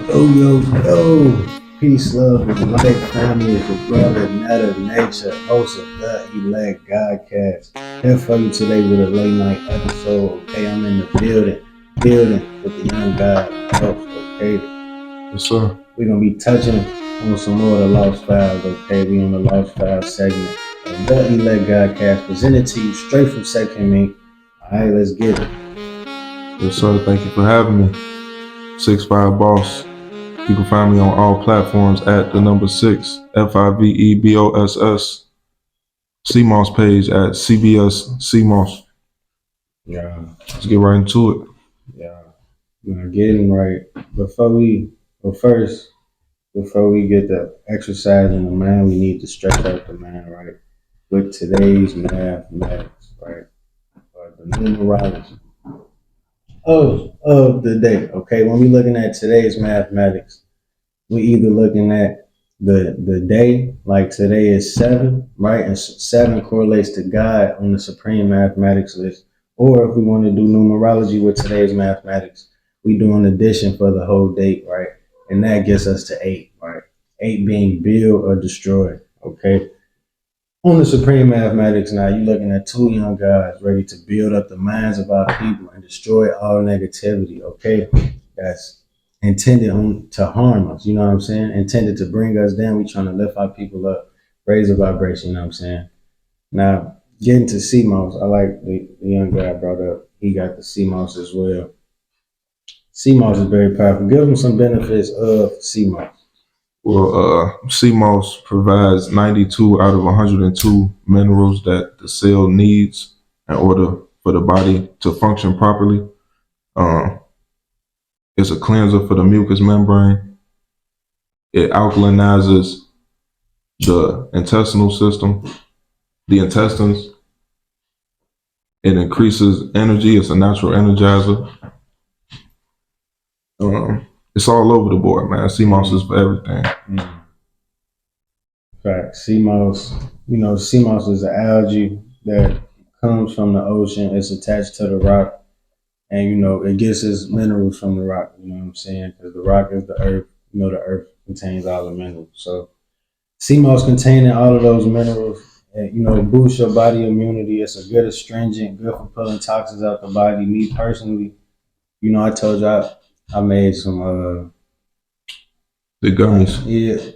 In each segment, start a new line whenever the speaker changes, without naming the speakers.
Yo, yo, yo. Peace, love, and light, family. It's your brother, Netta Nature, host of the Elect Godcast. Here for you today with a late night episode. Okay, I'm in the building with the young God. Okay,
Yes, sir.
we're going to be touching on some more of the Lost Files. Okay, we on the Lost Files segment of the Elect Godcast, presented to you straight from Second Me. All right, let's get it.
Yes, sir. Thank you for having me. 6fiveboss. You can find me on all platforms at the number 6, FIVEBOSS. seamoss page at CBS seamoss.
Yeah.
Let's get right into it.
Yeah. We're getting right. Before we get the exercise in the mind, we need to stretch out the mind, right? With today's mathematics, right? Or the numerology of the day. Okay, when we're looking at today's mathematics, we're either looking at the day, like today is 7, right? And 7 correlates to God on the supreme mathematics list. Or if we want to do numerology with today's mathematics, we do an addition for the whole date, right? And that gets us to 8, right? 8 being build or destroyed, okay? On the supreme mathematics now, you're looking at two young guys ready to build up the minds of our people and destroy all negativity, okay? That's intended to harm us, you know what I'm saying? Intended to bring us down. We trying to lift our people up, raise the vibration, you know what I'm saying? Now, getting to seamoss, I like the young guy brought up. He got the seamoss as well. Seamoss is very powerful. Give them some benefits of seamoss.
Well, seamoss provides 92 out of 102 minerals that the cell needs in order for the body to function properly. It's a cleanser for the mucous membrane. It alkalinizes the intestinal system, the intestines. It increases energy. It's a natural energizer. It's all over the board, man. Seamoss is for everything.
Fact. Seamoss, seamoss is an algae that comes from the ocean. It's attached to the rock. And, it gets its minerals from the rock, you know what I'm saying? Because the rock is the earth. The earth contains all the minerals. So seamoss containing all of those minerals, it boosts your body immunity. It's a good astringent, good for pulling toxins out the body. Me personally, I told you I made some
the gummies.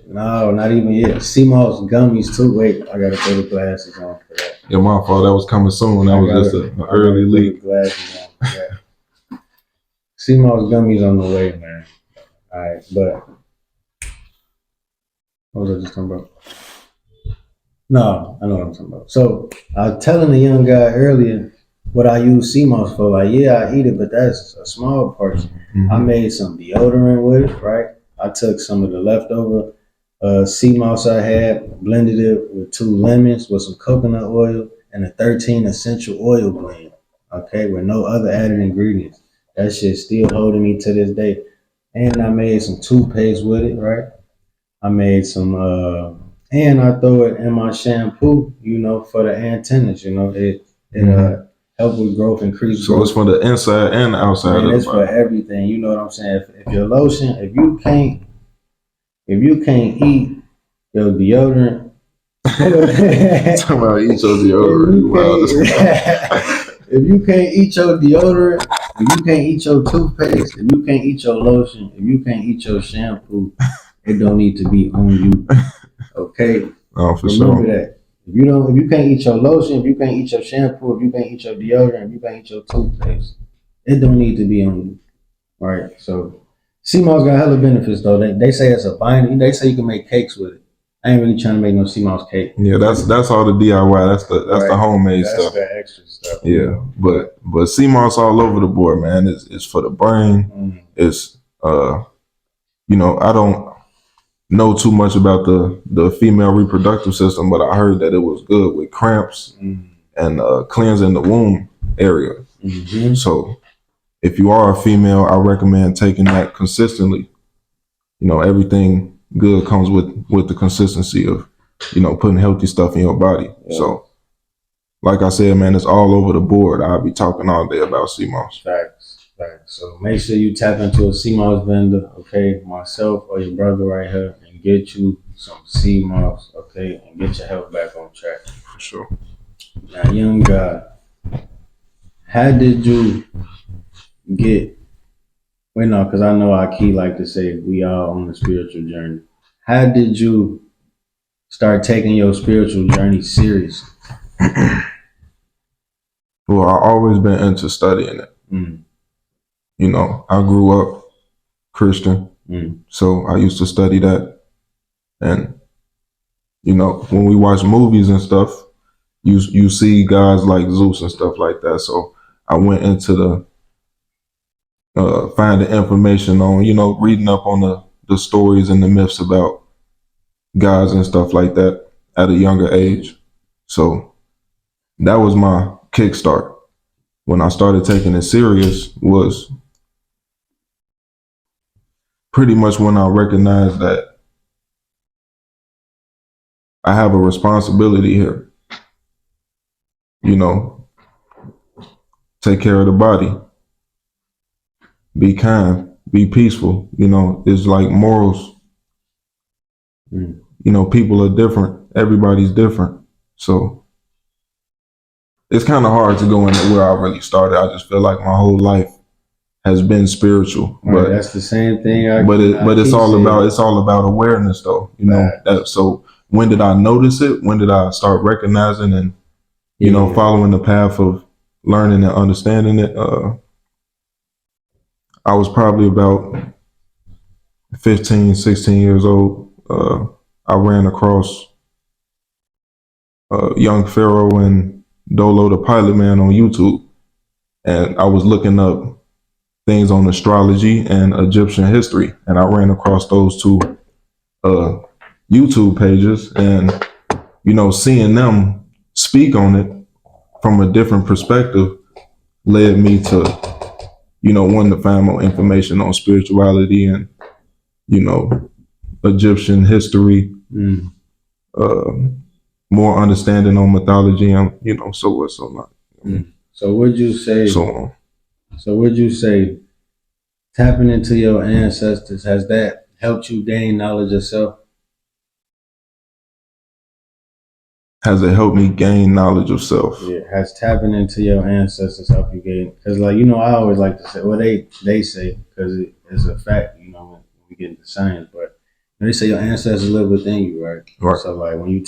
No, not even yet. Seamoss gummies too. Wait, I gotta throw the glasses on for that.
Yeah, my fault. That was coming soon. That was just an early leak.
Glasses on for that. Seamoss gummies on the way, man. All right, but what was I just talking about? No, I know what I'm talking about. So I was telling the young guy earlier what I use seamoss for. Like, yeah, I eat it, but that's a small portion. Mm-hmm. I made some deodorant with it, right? I took some of the leftover seamoss I had, blended it with 2 lemons with some coconut oil and a 13 essential oil blend, okay, with no other added ingredients. That shit's still holding me to this day. And I made some toothpaste with it, right? I made some, and I throw it in my shampoo, for the antennas, it help with growth, increase
growth. So it's for the inside and the outside of the body.
It's for everything, you know what I'm saying? If your lotion, if you can't eat your deodorant,
talking about eat your deodorant.
If you can't eat your deodorant, if you can't eat your toothpaste, if you can't eat your lotion, if you can't eat your shampoo, it don't need to be on you. Okay?
Oh, for
Remember that. If you can't eat your lotion, if you can't eat your shampoo, if you can't eat your deodorant, if you can't eat your toothpaste, it don't need to be on you. Right? So seamoss got hella benefits though. They say it's a binder. They say you can make cakes with it. I ain't really trying to make no seamoss cake.
Yeah, that's all the DIY. That's the homemade stuff.
That's the extra stuff.
Yeah, but seamoss all over the board, man. It's for the brain. Mm-hmm. It's I don't know too much about the female reproductive system, but I heard that it was good with cramps and cleansing the womb area. Mm-hmm. So if you are a female, I recommend taking that consistently. Everything good comes with the consistency of, putting healthy stuff in your body. Yeah. So, like I said, man, it's all over the board. I'll be talking all day about seamoss.
Facts. Right. So make sure you tap into a seamoss vendor, okay, myself or your brother right here, and get you some seamoss, okay, and get your health back on track.
For sure.
Now, young guy, how did you get? Wait, no, because I know our key like to say we all on the spiritual journey. How did you start taking your spiritual journey seriously?
Well, I always been into studying it.
Mm.
You know, I grew up Christian, so I used to study that. And you know, when we watch movies and stuff, you see guys like Zeus and stuff like that. So I went into the finding information on, you know, reading up on the stories and the myths about gods and stuff like that at a younger age. So that was my kickstart. When I started taking it serious was pretty much when I recognized that I have a responsibility here. You know, take care of the body, be kind, be peaceful. You know, it's like morals. You know, people are different. Everybody's different. So it's kind of hard to go into where I really started. I just feel like my whole life has been spiritual.
Right, but that's the same thing.
But it's all about awareness, though. You know, so when did I notice it? When did I start recognizing and you know following the path of learning and understanding it? I was probably about 15, 16 years old. I ran across Young Pharaoh and Dolo the Pilot Man on YouTube, and I was looking up things on astrology and Egyptian history, and I ran across those two YouTube pages, and you know, seeing them speak on it from a different perspective led me to, you know, wanting to find more information on spirituality and, you know, Egyptian history, more understanding on mythology, and you know, so what, so not.
So would you say? So would you say tapping into your ancestors, has that helped you gain knowledge of self?
Has it helped me gain knowledge of self?
Yeah, has tapping into your ancestors helped you gain? Because, like, you know, I always like to say, well, they say, because it's a fact, you know, when we get into science, but they say your ancestors live within you, right?
Right.
So, like, when you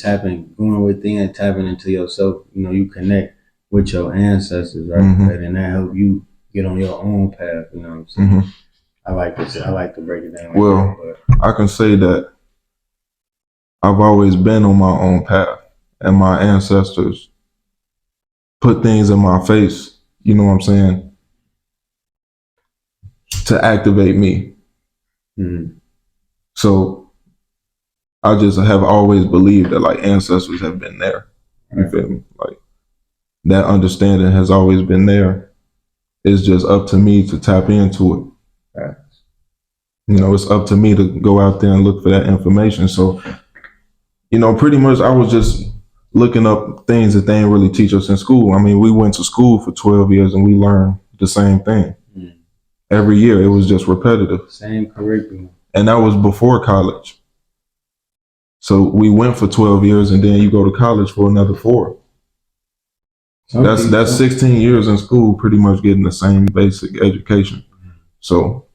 going within, tapping into yourself, you know, you connect with your ancestors, right? And that help you get on your own path, you know what I'm saying? I like to break it down.
Well, I can say that I've always been on my own path, and my ancestors put things in my face, you know what I'm saying, to activate me. So I just have always believed that like ancestors have been there. You feel me? Like that understanding has always been there. It's just up to me to tap into it. You know, it's up to me to go out there and look for that information. So, you know, pretty much I was just looking up things that they didn't really teach us in school. I mean, we went to school for 12 years and we learned the same thing. Every year, it was just repetitive. Same curriculum. And that was before college. So we went for 12 years and then you go to college for another 4. That's 16 years in school, pretty much getting the same basic education. So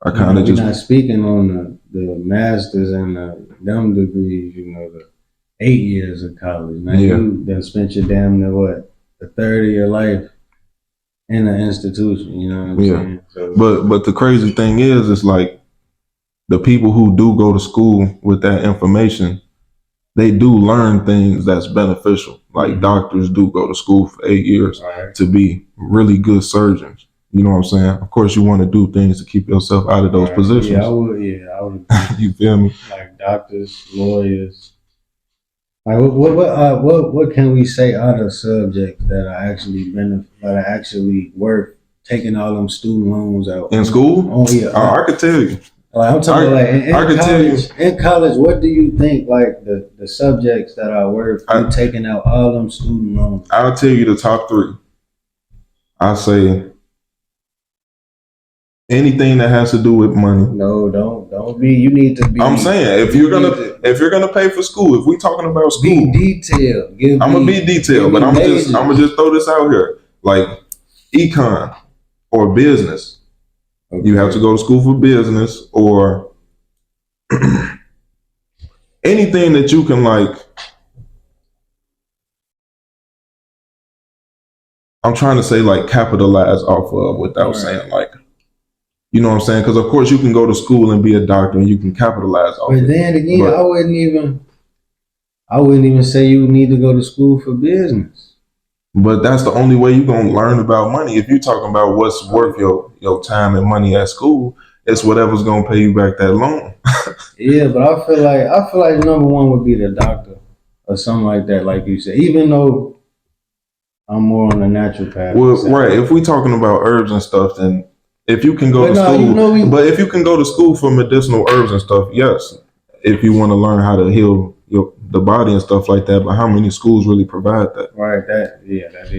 I kind of just... We're not speaking on the masters and them degrees, you know, the 8 years of college. Now you done spent your damn near what, the third of your life in an institution, you know what I'm saying? So, but the crazy thing is, it's like the people who do go to school with that information, they do learn things that's beneficial. Like doctors do go to school for 8 years to be really good surgeons. You know what I'm saying? Of course, you want to do things to keep yourself out of those positions. Yeah, I would. You feel me? Like doctors, lawyers. Like what can we say are the subjects that are actually worth taking all them student loans out in school? Oh yeah, I could tell you. Like I'm talking about like in college, what do you think like the subjects that are worth you taking out all them student loans? I'll tell you the top 3. I say anything that has to do with money.
No, don't be. You need to be.
I'm saying if you're gonna pay for school, if we talking about school,
be detailed.
I'm gonna be detailed, but I'm gonna just throw this out here, like econ or business. Okay. You have to go to school for business or anything that you can like. I'm trying to say like capitalize off of without saying like, you know what I'm saying? Because of course you can go to school and be a doctor and you can capitalize off.
But then again, I wouldn't even say you need to go to school for business.
But that's the only way you're gonna learn about money. If you're talking about what's worth your time and money at school, it's whatever's gonna pay you back that loan.
Yeah, but I feel like number one would be the doctor or something like that, like you said. Even though I'm more on the natural path.
Well, right. If we talking about herbs and stuff, then if you can go to school, but if you can go to school for medicinal herbs and stuff, yes. If you want to learn how to heal the body and stuff like that, but how many schools really provide that?
Right.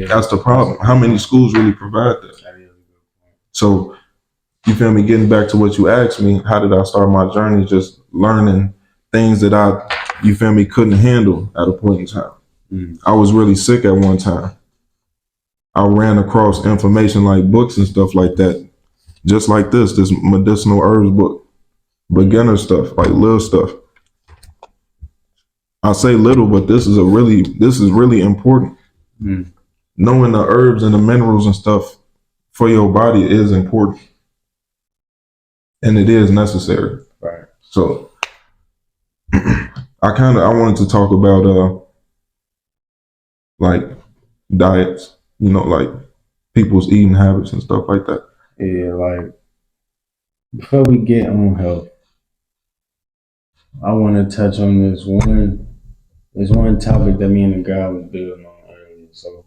That's the problem. How many schools really provide that? So, you feel me? Getting back to what you asked me, how did I start my journey? Just learning things that you feel me, couldn't handle at a point in time. I was really sick at one time. I ran across information like books and stuff like that, just like this medicinal herbs book, beginner stuff, like little stuff. I say little, but this is really important. Knowing the herbs and the minerals and stuff for your body is important, and it is necessary.
Right.
So, I wanted to talk about like diets, you know, like people's eating habits and stuff like that.
Yeah, like before we get on health, I want to touch on this one topic that me and the guy was building on earlier. So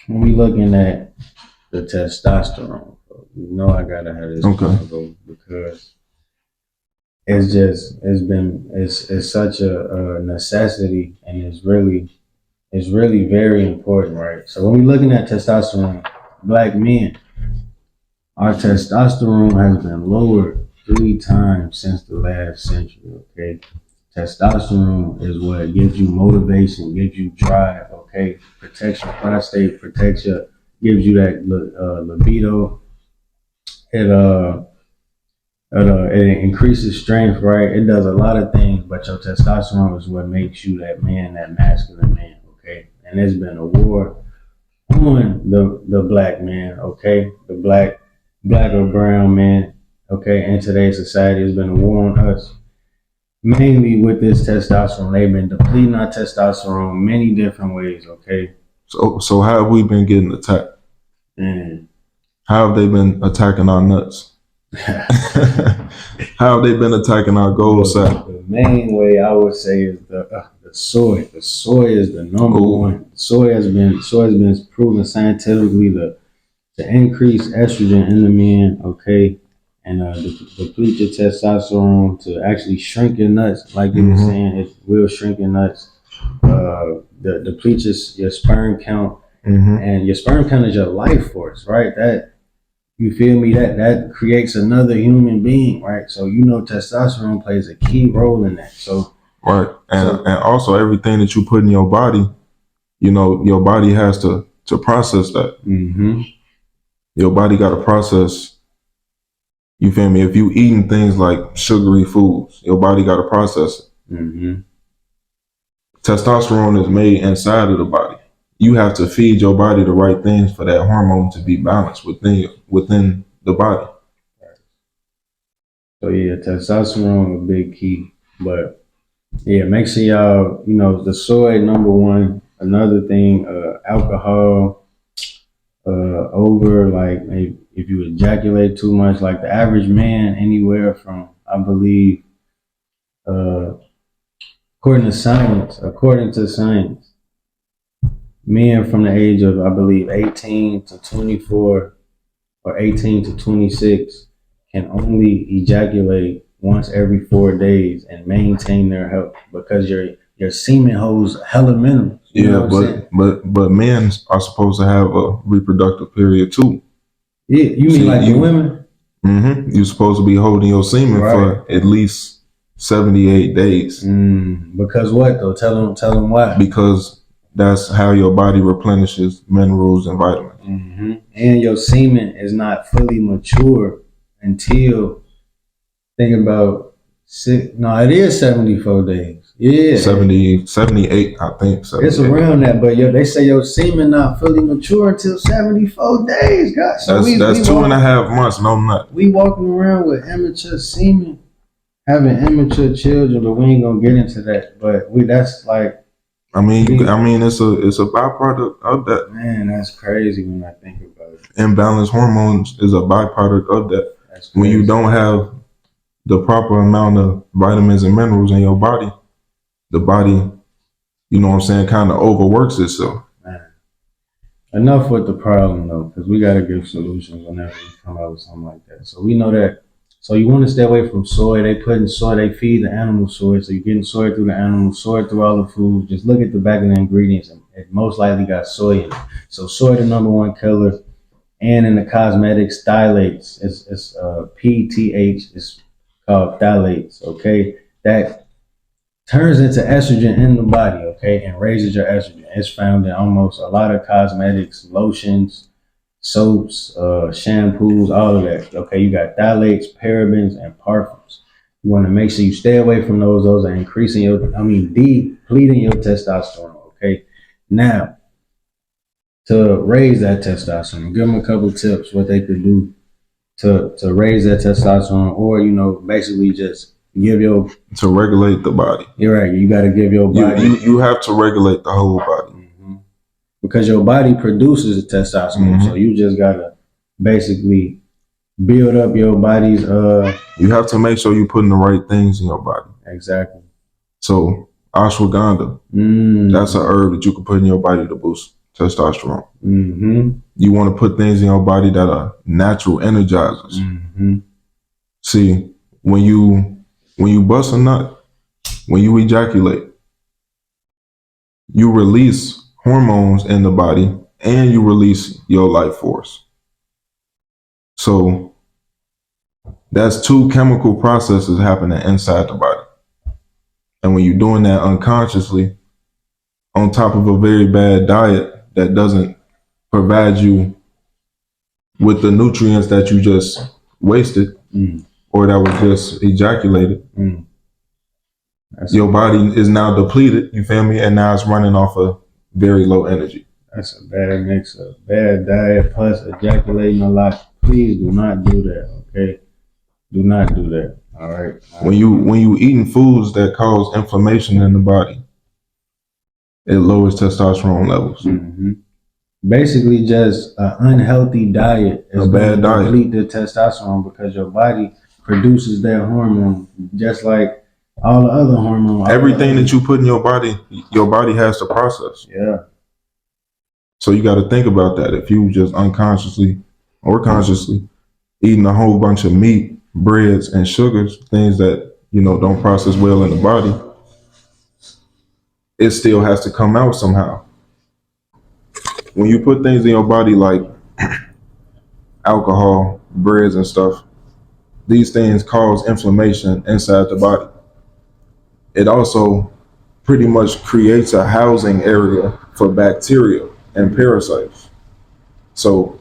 when we looking at the testosterone, you know I gotta have this convo because it's such a necessity, and it's really very important, right? So when we're looking at testosterone, Black men, our testosterone has been lowered 3 times since the last century, okay? Testosterone is what gives you motivation, gives you drive, okay? Protects your prostate, gives you that libido. It increases strength, right? It does a lot of things, but your testosterone is what makes you that man, that masculine man, okay? And there's been a war on the Black man, okay? The black or brown man, okay? In today's society, there's been a war on us. Mainly with this testosterone, they've been depleting our testosterone many different ways, okay?
So how have we been getting attacked? How have they been attacking our nuts? How have they been attacking our goal set?
The main way I would say is the soy. The soy is the number one. Soy has been proven scientifically to increase estrogen in the man, okay? And deplete your testosterone to actually shrink your nuts, like you were saying. It will shrink your nuts. Deplete your sperm count, and your sperm count is your life force, right? That, you feel me? That creates another human being, right? So you know testosterone plays a key role in that. So
right, and also everything that you put in your body, you know, your body has to process that. Your body got to process. You feel me? If you eating things like sugary foods, your body got to process it. Testosterone is made inside of the body. You have to feed your body the right things for that hormone to be balanced within the body.
So yeah, testosterone is a big key. But yeah, make sure y'all, you know, the soy, number one. Another thing, alcohol, over, like if you ejaculate too much, like the average man, anywhere from, I believe, according to science, men from the age of, I believe, 18 to 24 or 18 to 26 can only ejaculate once every 4 days and maintain their health, because your semen holds hella minerals.
Yeah, but men are supposed to have a reproductive period too.
Yeah, you mean like the women?
You're supposed to be holding your semen for at least 78 days.
Because what though? Tell them why.
Because that's how your body replenishes minerals and vitamins.
And your semen is not fully mature until, think about it is 74 days. Yeah.
78, I think. 78.
It's around that, but they say your semen not fully mature until 74 days. God, so
that's 2.5 months, no nut.
We walking around with immature semen, having immature children, but we ain't gonna get into that. But that's like,
I mean, it's a byproduct of that.
Man, that's crazy when I think about it.
Imbalanced hormones is a byproduct of that. When you don't have the proper amount of vitamins and minerals in your body, the body, you know what I'm saying, kind of overworks itself.
Man. Enough with the problem though, because we got to give solutions whenever we come out with something like that. So we know that. So you want to stay away from soy. They put in soy. They feed the animal soy. So you're getting soy through the animal, soy through all the foods. Just look at the back of the ingredients, and it most likely got soy in it. So soy, the #1 killer. And in the cosmetics, phthalates. It's PTH. It's called phthalates. Okay, that turns into estrogen in the body. Okay, and raises your estrogen. It's found in almost a lot of cosmetics, lotions, soaps, shampoos, all of that. Okay, you got phthalates, parabens, and parfums. You want to make sure you stay away from those. Those are depleting your testosterone. Okay, now to raise that testosterone, give them a couple tips what they could do to raise that testosterone, or basically just
to regulate the body.
You're right. You got to give your body.
You have to regulate the whole body.
Because your body produces testosterone, so you just gotta basically build up your body's.
You have to make sure you're putting the right things in your body.
Exactly.
So ashwagandha, that's an herb that you can put in your body to boost testosterone. You want to put things in your body that are natural energizers. See, when you bust a nut, when you ejaculate, you release hormones in the body and you release your life force. So that's 2 chemical processes happening inside the body. And when you're doing that unconsciously, on top of a very bad diet that doesn't provide you with the nutrients that you just wasted or that was just ejaculated, your body is now depleted, you feel me? And now it's running off of very low energy.
That's a bad mix of bad diet plus ejaculating a lot. Please do not do that, okay? Do not do that, all right?
When you eating foods that cause inflammation in the body, it lowers testosterone levels.
Basically, just an unhealthy diet is
a bad diet.
Deplete the testosterone because your body produces that hormone just like all the other hormones.
Everything that you put in your body has to process.
Yeah.
So you got to think about that. If you just unconsciously or consciously eating a whole bunch of meat, breads, and sugars, things that don't process well in the body, it still has to come out somehow. When you put things in your body like alcohol, breads, and stuff, these things cause inflammation inside the body. It also pretty much creates a housing area for bacteria and parasites. So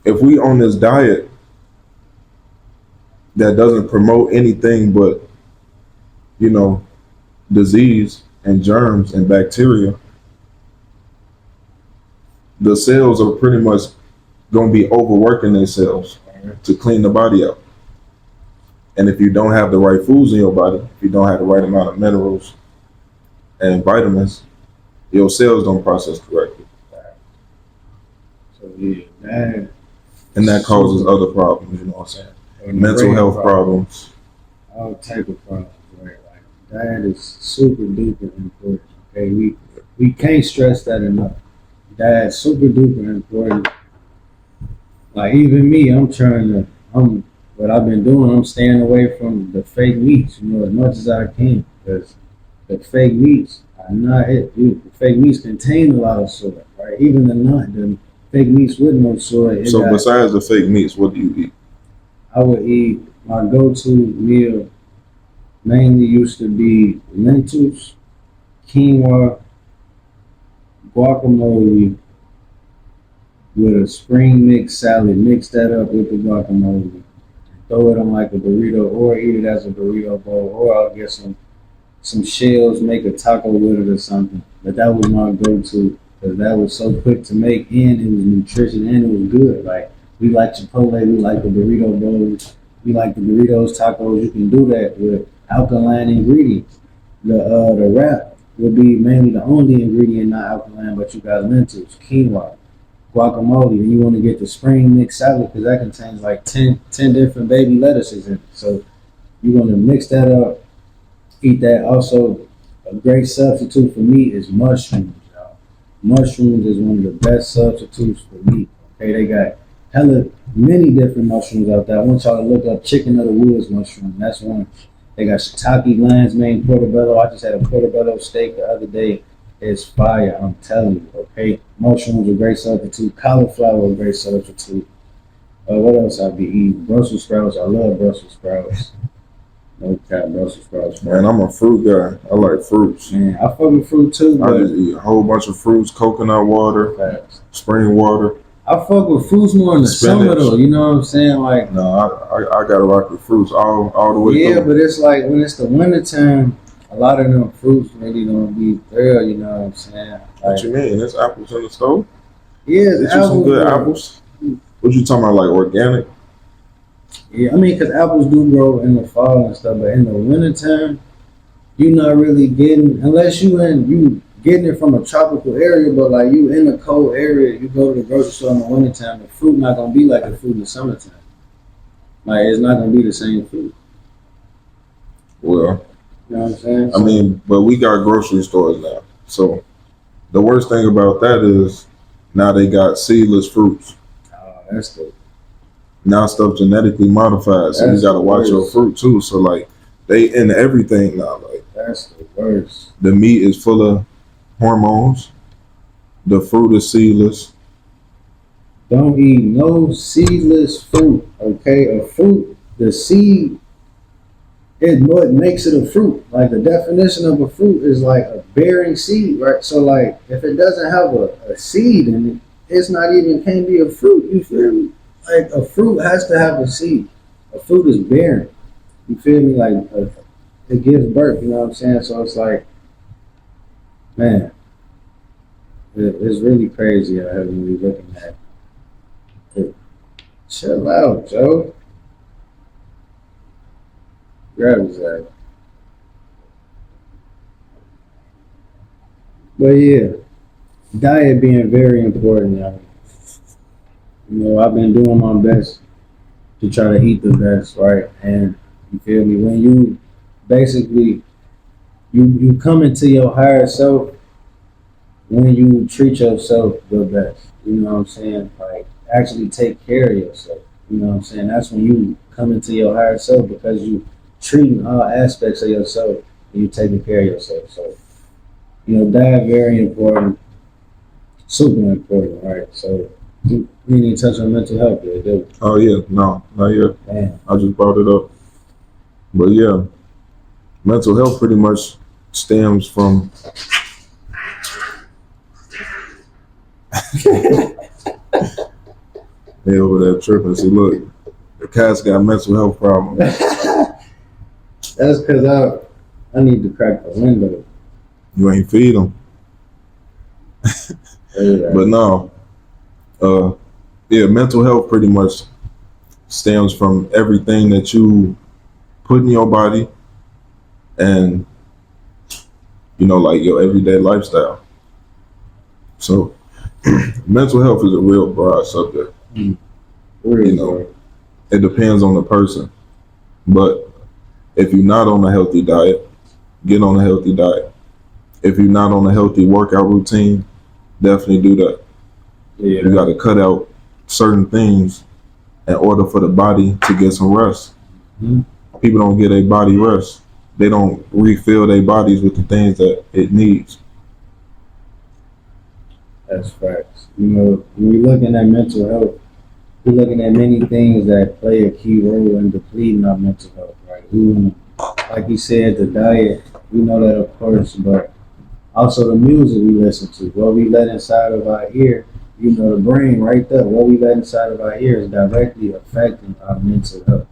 if we on this diet that doesn't promote anything but, disease and germs and bacteria, the cells are pretty much going to be overworking themselves to clean the body up. And if you don't have the right foods in your body, if you don't have the right amount of minerals and vitamins, your cells don't process correctly.
So yeah,
and that causes other problems, you know what I'm saying? Mental health problems.
All type of problems, right? Like that is super duper important. Okay, we can't stress that enough. That's super duper important. Like even me, what I've been doing, I'm staying away from the fake meats, as much as I can, because the fake meats are not it. The fake meats contain a lot of soy, right? Even the fake meats with no soy.
So besides the fake meats, what do you eat?
I would eat my go-to meal mainly used to be lentils, quinoa, guacamole with a spring mix salad. Mix that up with the guacamole. Throw it on like a burrito, or eat it as a burrito bowl, or I'll get some shells, make a taco with it or something. But that was my go-to because that was so quick to make, and it was nutritious and it was good. Like we like Chipotle, we like the burrito bowls, we like the burritos, tacos. You can do that with alkaline ingredients. The wrap would be mainly the only ingredient not alkaline, but you got lentils, quinoa, guacamole, and you want to get the spring mix salad because that contains like ten different baby lettuces in it. So you're going to mix that up, eat that. Also, a great substitute for meat is mushrooms, y'all. Mushrooms is one of the best substitutes for meat. Okay, they got hella many different mushrooms out there. I want y'all to look up chicken of the woods mushroom. That's one. They got shiitake, lion's mane, portobello. I just had a portobello steak the other day. It's fire, I'm telling you. Okay, mushrooms are a great substitute. Cauliflower a great substitute. What else I be eating? Brussels sprouts. I love Brussels sprouts. No cap, Brussels sprouts.
Man, I'm a fruit guy. I like fruits.
Man, I fuck with fruit too,
I
but
just eat a whole bunch of fruits, coconut water,
facts.
spring water.
I fuck with fruits more in the summer
Spinach.
though. You know what I'm saying? Like,
No, I gotta rock with fruits all the way
yeah,
through.
but it's like when it's the winter time, a lot of them fruits really don't be there. You know what I'm saying? Like,
What you mean? There's apples in the stove?
yeah,
Get you some good
bro.
apples. What you talking about, like organic?
Yeah, I mean, because apples do grow in the fall and stuff, but in the wintertime, you're not really getting, unless you getting it from a tropical area, but like you in a cold area, you go to the grocery store in the wintertime, the fruit not gonna be like the fruit in the summertime. Like it's not gonna be the same fruit.
Well,
You know what I'm saying?
I mean, but we got grocery stores now. So the worst thing about that is now they got seedless fruits.
That's the
Now stuff genetically modified. So you
That's
gotta
the
watch your
worst.
fruit too. So like they in everything now. Like
that's the worst.
the meat is full of hormones. The fruit is seedless.
Don't eat no seedless fruit. Okay, a fruit, the seed is what makes it a fruit. Like the definition of a fruit is like a bearing seed, right? So like if it doesn't have a seed in it, it's not even can't be a fruit. You feel me? Like a fruit has to have a seed. A fruit is bearing. You feel me? Like it gives birth. You know what I'm saying? So it's like, man, it's really crazy out here when we looking at it. Chill out, Joe. Grab his ass. But yeah, diet being very important, y'all. You know, I've been doing my best to try to eat the best, right? And you feel me? When you basically you come into your higher self when you treat yourself the best. You know what I'm saying? Like actually take care of yourself. You know what I'm saying? That's when you come into your higher self because you treating all aspects of yourself and you taking care of yourself. So, you know, that very important, super important, right? So we need to touch on mental health there, dude.
Oh yeah, no, not yet.
Damn.
I just brought it up. But yeah, mental health pretty much stems from they over there tripping. See, look, the cat's got mental health problems.
That's because I need to crack the window.
You ain't feed them. But no, yeah, mental health pretty much stems from everything that you put in your body and, you know, like your everyday lifestyle. So mental health is a real broad subject.
Really,
You know, it depends on the person. But if you're not on a healthy diet, get on a healthy diet. If you're not on a healthy workout routine, definitely do that.
yeah,
You got to cut out certain things in order for the body to get some rest.
Mhm.
People don't get their body rest. They don't refill their bodies with the things that it needs.
that's facts. You know, when we're looking at mental health, we're looking at many things that play a key role in depleting our mental health, right? We want to, like you said, the diet, we know that of course, but also the music we listen to, what we let inside of our ear, you know, the brain right there, what we let inside of our ear is directly affecting our mental health.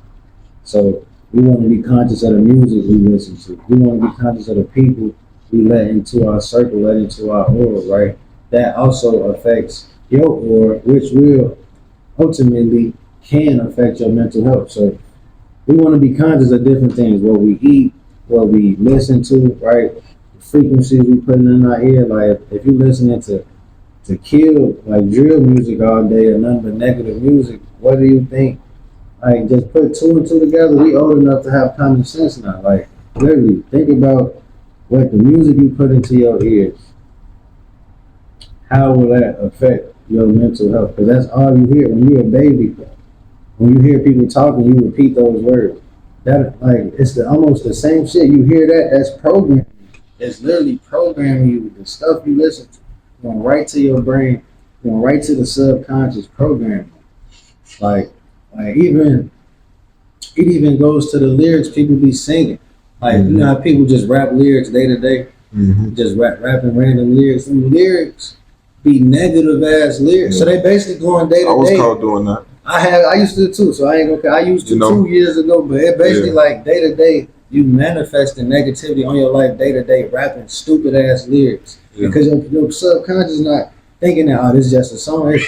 So we want to be conscious of the music we listen to. We want to be conscious of the people we let into our circle, let into our aura, right? That also affects your aura, which will ultimately can affect your mental health. So we want to be conscious of different things, what we eat, what we listen to, right? The frequencies we put in our ear. Like if you're listening to kill like drill music all day or nothing but negative music, what do you think? Like just put two and two together. We old enough to have common sense now. Like literally think about what the music you put into your ears. How will that affect your mental health? Because that's all you hear when you're a baby. When you hear people talking, you repeat those words. That like it's almost the same shit. You hear that? That's programming. It's literally programming you. The stuff you listen to, going right to your brain, going right to the subconscious programming. Like, like even it even goes to the lyrics people be singing. Like you know how people just rap lyrics day to day, just rapping random lyrics. Some lyrics be negative ass lyrics. So they basically going day to day.
I was caught doing that.
I used to too, so I ain't gonna. I used to 2 years ago, but it basically like day to day, you manifesting negativity on your life day to day, rapping stupid ass lyrics because your subconscious not thinking that this is just a song. It's,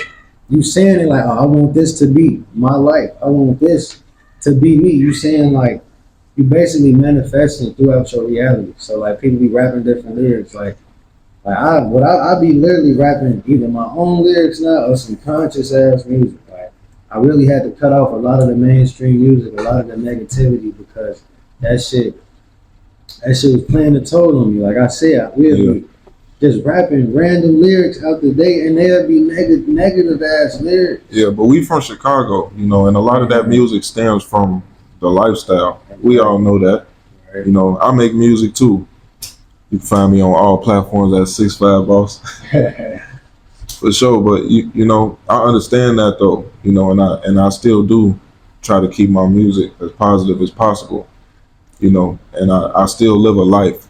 you saying it like I want this to be my life. I want this to be me. You saying like you basically manifesting throughout your reality. So like people be rapping different lyrics like I be literally rapping either my own lyrics now or some conscious ass music. I really had to cut off a lot of the mainstream music, a lot of the negativity because that shit was playing a toll on me. Like I said, we'll be just rapping random lyrics out the day and they'll be negative ass lyrics.
Yeah, but we from Chicago, you know, and a lot of that music stems from the lifestyle. We all know that. You know, I make music too. You can find me on all platforms at 6fiveboss. For sure, but you know, I understand that though, you know, and I still do try to keep my music as positive as possible, you know, and I still live a life,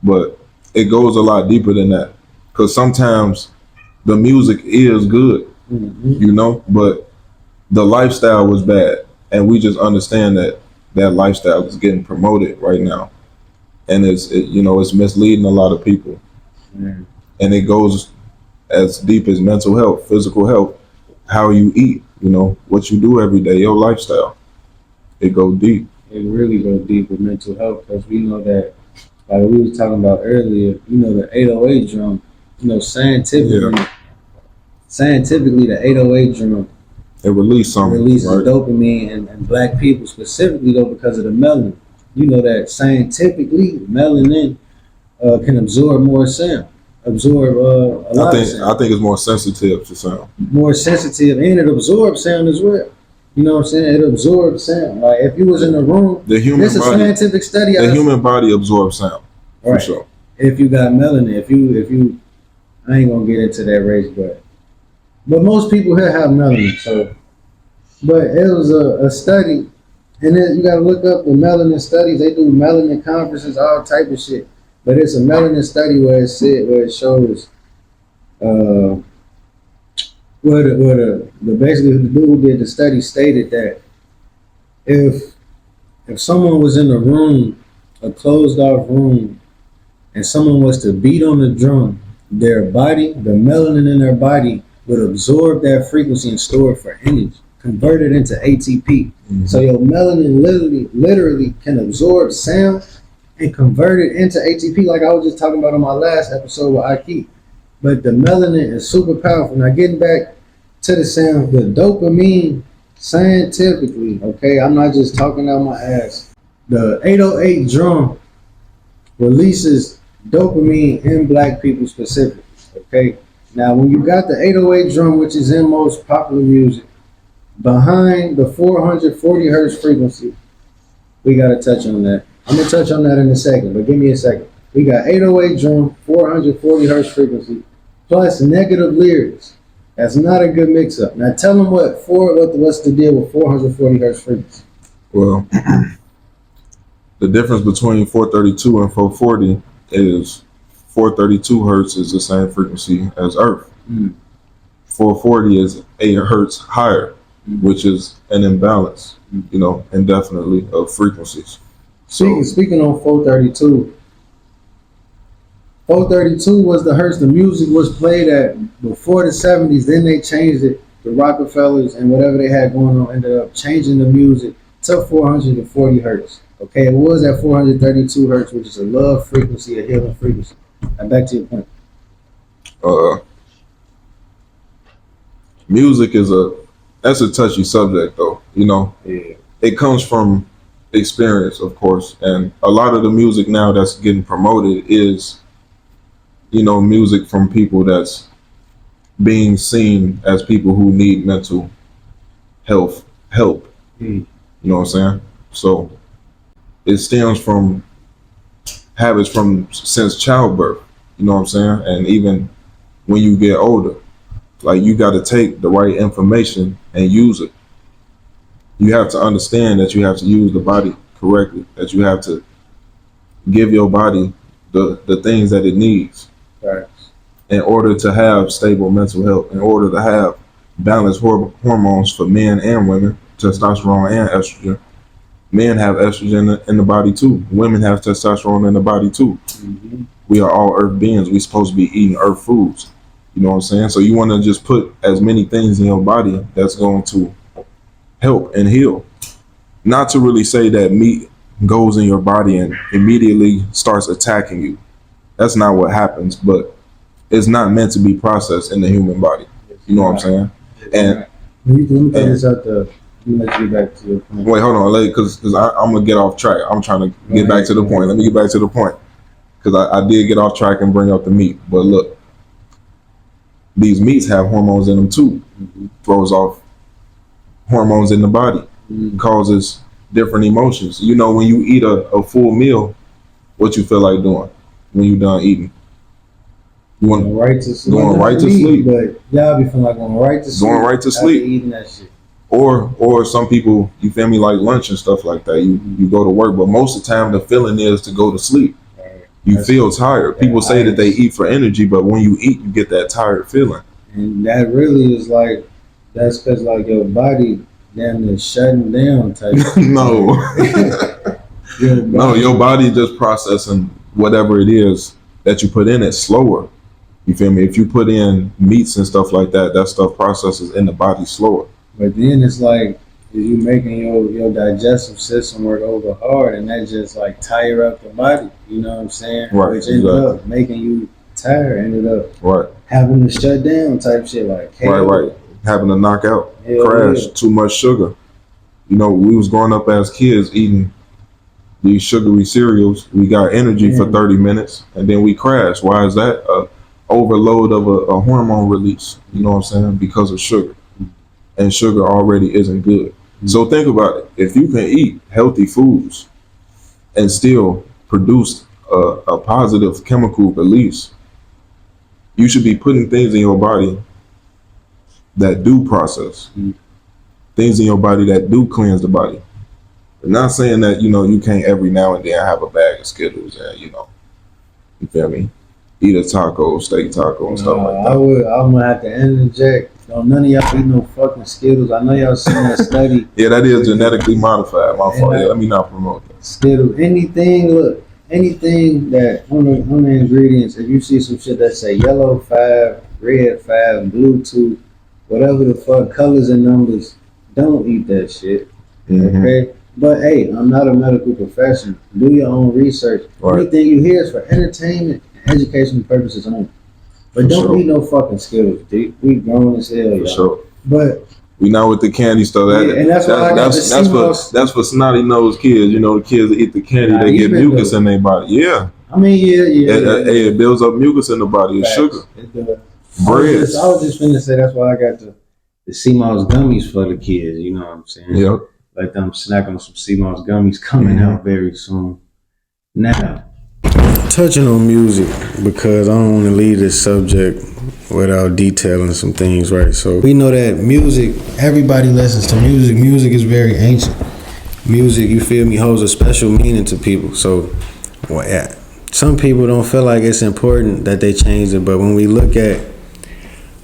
but it goes a lot deeper than that, because sometimes the music is good, you know, but the lifestyle was bad, and we just understand that that lifestyle is getting promoted right now, and you know, it's misleading a lot of people, and it goes as deep as mental health, physical health, how you eat, you know, what you do every day, your lifestyle. It goes deep.
It really goes deep with mental health because we know that, like we was talking about earlier, you know, the 808 drum, you know, scientifically, the 808 drum,
it releases something.
Releases dopamine and black people specifically though because of the melanin. You know that scientifically melanin can absorb more sound. Absorb a lot of sound.
I think it's more sensitive to sound.
More sensitive, and it absorbs sound as well. You know what I'm saying? It absorbs sound. Like if you was in a room,
this is
a scientific study.
The human body absorbs sound, for sure.
If you got melanin, if you, I ain't gonna get into that race, but most people here have melanin. So, but it was a study, and then you gotta look up the melanin studies. They do melanin conferences, all type of shit. But it's a melanin study where it shows basically the dude who did the study stated that if someone was in a room, a closed off room, and someone was to beat on the drum, their body, the melanin in their body would absorb that frequency and store it for energy, convert it into ATP. So your melanin literally can absorb sound and convert it into ATP, like I was just talking about on my last episode with Aki. But the melanin is super powerful. Now getting back to the sound, the dopamine, scientifically, okay, I'm not just talking out my ass. The 808 drum releases dopamine in black people specifically, okay? Now when you got the 808 drum, which is in most popular music, behind the 440 hertz frequency, we gotta touch on that. I'm gonna touch on that in a second, but give me a second. We got 808 drum, 440 hertz frequency, plus negative lyrics. That's not a good mix-up. Now tell them what's the deal with 440 hertz frequency.
Well, the difference between 432 and 440 is 432 hertz is the same frequency as Earth. 440 is 8 hertz higher, which is an imbalance, indefinitely of frequencies.
Speaking on 432, 432 was the hertz the music was played at before the 70s. Then they changed it. The Rockefellers and whatever they had going on ended up changing the music to 440 hertz. Okay, it was at 432 hertz, which is a love frequency, a healing frequency. Now back to your point.
Music that's a touchy subject, though.
Yeah.
It comes from experience, of course, and a lot of the music now that's getting promoted is, music from people that's being seen as people who need mental health help. You know what I'm saying? So it stems from habits from since childbirth. You know what I'm saying? And even when you get older, like, you got to take the right information and use it. You have to understand that you have to use the body correctly, that you have to give your body the things that it needs.
Right.
In order to have stable mental health, in order to have balanced hormones for men and women, testosterone and estrogen. Men have estrogen in the body too. Women have testosterone in the body too. We are all earth beings. We're supposed to be eating earth foods. You know what I'm saying? So you want to just put as many things in your body that's going to help and heal. Not to really say that meat goes in your body and immediately starts attacking you. That's not what happens, but it's not meant to be processed in the human body. You know what I'm saying? And
let me throw this out there. Let me let you get back to your point.
Wait, hold on, because I'm going to get off track. I'm trying to get back to the point. Let me get back to the point. Because I did get off track and bring up the meat. But look, these meats have hormones in them too. Throws off hormones in the body. Causes different emotions. When you eat a full meal, what you feel like doing when you done eating? You want
going right to sleep.
Going right to sleep.
But y'all be feeling like going right to sleep.
Going right to sleep.
Eating that shit.
Or some people, you feel me, like lunch and stuff like that. You go to work, but most of the time the feeling is to go to sleep. You feel tired. People say that they eat for energy, but when you eat, you get that tired feeling.
And that really is like, that's because like your body damn near shutting down type.
No. No, your body just processing whatever it is that you put in it slower. You feel me? If you put in meats and stuff like that, that stuff processes in the body slower.
But then it's like, you making your digestive system work over hard, and that just like tire up the body. You know what I'm saying?
Right.
Which ended up making you tired. Ended up
right
having to shut down type shit. Like
right. Having to knock out, crash, too much sugar. We was growing up as kids eating these sugary cereals. We got energy for 30 minutes, and then we crash. Why is that? Overload of a hormone release. You know what I'm saying? Because of sugar. And sugar already isn't good. So think about it. If you can eat healthy foods and still produce a positive chemical release, you should be putting things in your body that do process, things in your body that do cleanse the body. I'm not saying that, you can't every now and then have a bag of Skittles and, you feel me, eat a taco, steak taco and stuff like that.
I'm going to have to interject. None of y'all eat no fucking Skittles. I know y'all seen that study.
Yeah, that is genetically modified. My fault. Yeah, let me not promote that.
Skittles. Anything that on the ingredients, if you see some shit that say yellow 5, red 5, blue 2, whatever the fuck, colors and numbers, don't eat that shit. Okay? But hey, I'm not a medical professional. Do your own research. Right. Anything you hear is for entertainment and educational purposes only. But don't eat no fucking Skittles, dude. We grown as hell, y'all.
Sure.
But
we not with the candy stuff.
And
that's for snotty nosed kids. The kids that eat the candy, they get mucus in their body. Yeah.
I mean, yeah.
It builds up mucus in the body. It's sugar.
Bread. I was just finna say that's why I got the seamoss gummies for the kids. You know what I'm saying?
Yep.
Like them snacking on some seamoss gummies coming out very soon. Now, touching on music because I don't want to leave this subject without detailing some things, right? So we know that music, everybody listens to music. Music is very ancient. Music, you feel me, holds a special meaning to people. So well, yeah, some people don't feel like it's important that they change it, but when we look at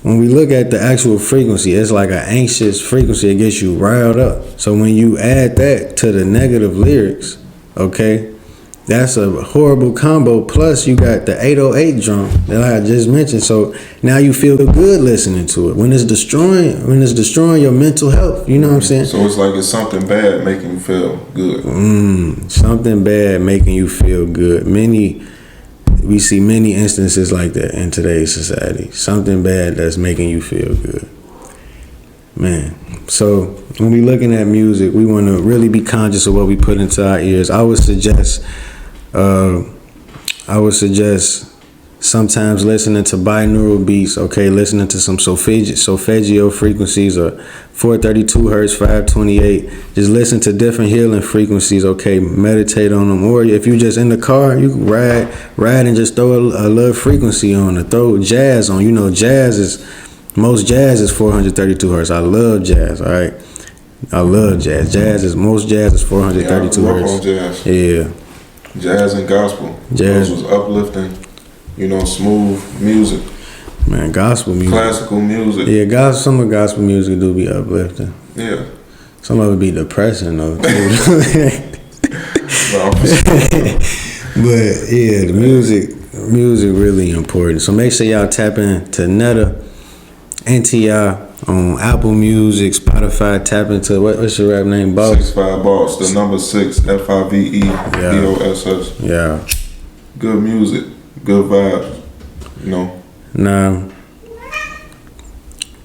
the actual frequency, it's like an anxious frequency. It gets you riled up. So when you add that to the negative lyrics, okay, that's a horrible combo. Plus you got the 808 drum that I just mentioned. So now you feel good listening to it. When it's destroying your mental health, you know what I'm saying?
So it's like it's something bad making you feel good.
Something bad making you feel good. We see many instances like that in today's society. Something bad that's making you feel good. Man. So when we looking at music, we want to really be conscious of what we put into our ears. I would suggest sometimes listening to binaural beats, okay, listening to some solfeggio frequencies or 432 hertz, 528. Just listen to different healing frequencies, okay, meditate on them. Or if you just in the car, you can ride and just throw a little frequency on or throw jazz on. You know, most jazz is 432 hertz. I love jazz, all right? I love jazz. Most jazz is 432 hertz.
On jazz.
Yeah.
Jazz and gospel.
Jazz.
Those was uplifting, smooth music.
Man, gospel music.
Classical music.
Yeah, some of gospel music do be uplifting.
Yeah.
Some of it be depressing though, too. But yeah, the music really important. So make sure y'all tap into Netta, NTI on Apple Music, Spotify. Tap into what's your rap name? Boss.
6fiveboss. The number 6 FIVEBOSS.
Yeah.
Good music, good vibes.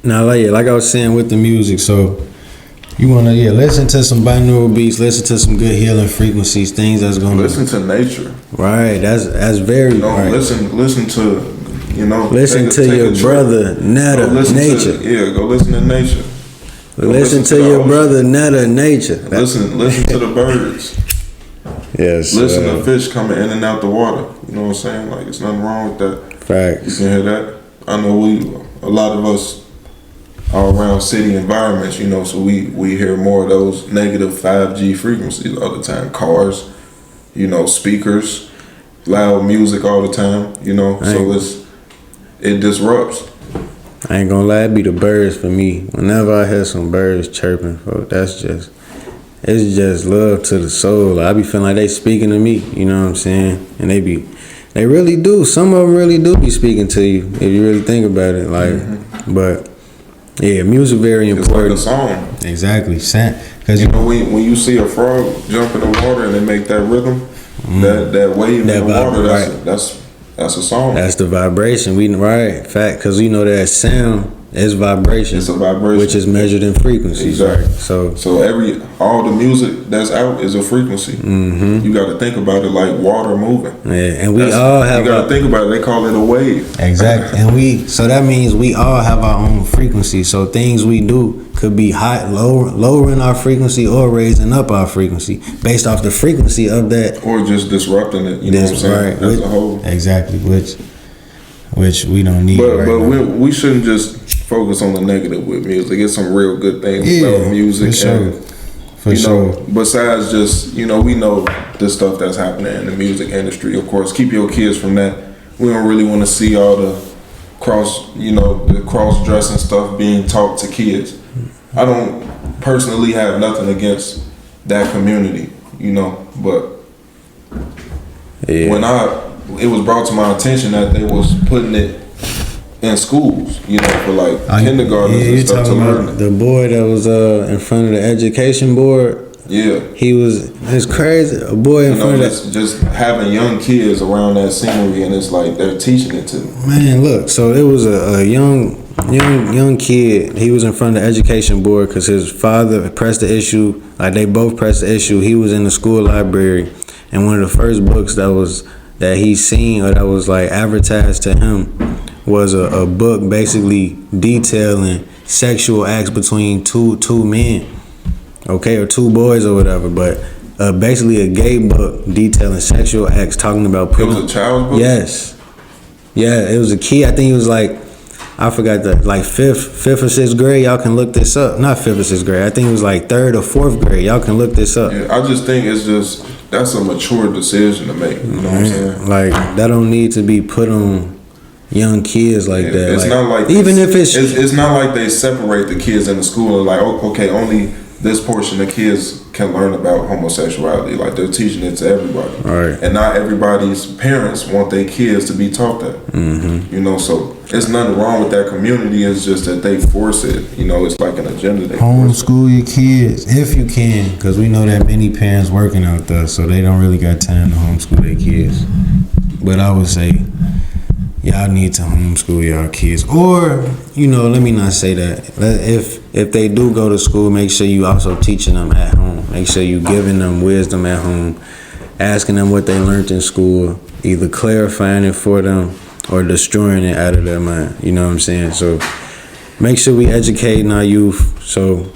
Now, like I was saying with the music, so you wanna listen to some binaural beats, listen to some good healing frequencies, things that's gonna
listen to nature.
Right, that's very right.
Listen to
listen to your brother Netta, nature.
Go listen to nature.
Listen to your brother Netta, nature.
Listen to the birds.
Yes.
Listen to fish coming in and out the water. You know what I'm saying? Like, it's nothing wrong with that.
Facts.
You can hear that. I know a lot of us are around city environments, so we hear more of those negative 5G frequencies all the time. Cars, speakers, loud music all the time, so it disrupts.
I ain't gonna lie, it be the birds for me. Whenever I hear some birds chirping, folk, it's just love to the soul. I be feeling like they speaking to me, you know what I'm saying? And they really do. Some of them really do be speaking to you if you really think about it. Like, but yeah, music very important.
It's like a song.
Exactly, because
when you see a frog jump in the water and they make that rhythm, that wave in the water, that's a song.
That's the vibration. Fact, because that sound is vibration.
It's a vibration,
which is measured in frequencies.
Exactly.
Right? So
all the music that's out is a frequency. You got to think about it like water moving.
Yeah, and we all have.
You got to think about it. They call it a wave.
Exactly, and so that means we all have our own frequency. So things we do could be lowering our frequency or raising up our frequency based off the frequency of that,
or just disrupting it. You know what I'm saying?
Right.
That's a whole.
Exactly, which we don't need.
But we shouldn't just focus on the negative with music. It's some real good things about music.
For sure.
Besides just, we know the stuff that's happening in the music industry, of course. Keep your kids from that. We don't really want to see all the cross-dressing stuff being taught to kids. I don't personally have nothing against that community, but when it was brought to my attention that they was putting it in schools, for like kindergartens and stuff to learn.
The boy that was in front of the education board. Yeah, it's crazy. A boy in front of
just having young kids around that scenery, and it's like they're teaching it to them.
Man, look, so it was a young kid. He was in front of the education board because his father pressed the issue. Like they both pressed the issue. He was in the school library, and one of the first books that he seen or that was like advertised to him was a book basically detailing sexual acts between two men, okay, or two boys or whatever. But basically a gay book detailing sexual acts, talking about
It was a child's book?
Yes. Yeah, it was a kid. I think it was like, I forgot fifth or sixth grade. Y'all can look this up. Not fifth or sixth grade. I think it was like third or fourth grade. Y'all can look this up.
Yeah, I just think that's a mature decision to make. You know what I'm saying?
Like, that don't need to be put on young kids like that.
It's
like,
not like
even if
it's not like they separate the kids in the school and like, oh, okay, only this portion of kids can learn about homosexuality. Like, they're teaching it to everybody,
right?
And not everybody's parents want their kids to be taught that.
Mm-hmm.
You know, so there's nothing wrong with that community. It's just that they force it. You know, it's like an agenda. They
homeschool your kids if you can, because we know that many parents working out there, so they don't really got time to homeschool their kids. But I would say, y'all need to homeschool y'all kids, or let me not say that. If they do go to school, make sure you also teaching them at home. Make sure you giving them wisdom at home, asking them what they learned in school, either clarifying it for them or destroying it out of their mind. You know what I'm saying? So make sure we educating our youth. So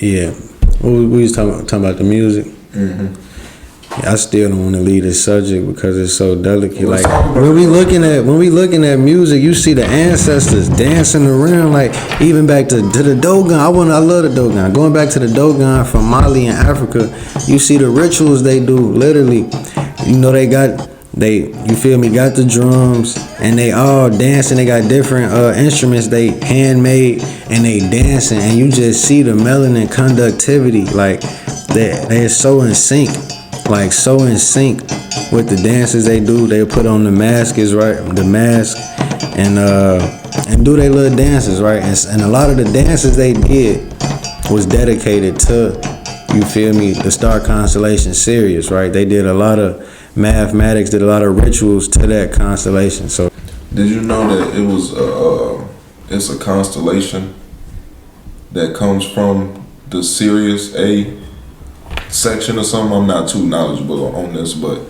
yeah, we was talking about the music. Mm-hmm. I still don't want to leave this subject because it's so delicate. Like, when we looking at music, you see the ancestors dancing around. Like, even back to the Dogon. I love the Dogon. Going back to the Dogon from Mali and Africa, you see the rituals they do. Literally, you feel me? Got the drums and they all dancing. They got different instruments they handmade and they dancing, and you just see the melanin conductivity. Like, they're so in sync. Like, so in sync with the dances they do. They put on the mask and do their little dances, right? And a lot of the dances they did was dedicated to, you feel me, the star constellation Sirius, right? They did a lot of mathematics, did a lot of rituals to that constellation. So,
did you know that it was it's a constellation that comes from the Sirius A section or something? I'm not too knowledgeable on this, but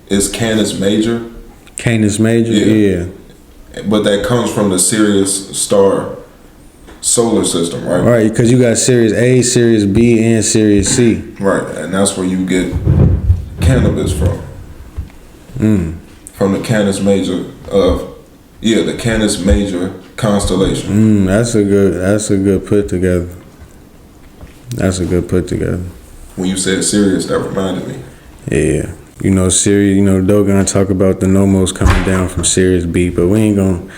it's Canis Major.
Canis Major, yeah.
But that comes from the Sirius star solar system, right?
Right, because you got Sirius A, Sirius B, and Sirius C.
Right, and that's where you get cannabis from. From the Canis Major the Canis Major constellation.
That's a good put together. That's a good put together.
When you said Sirius, that reminded me.
Yeah. Sirius, Dogon talk about the nomos coming down from Sirius B, but we ain't gonna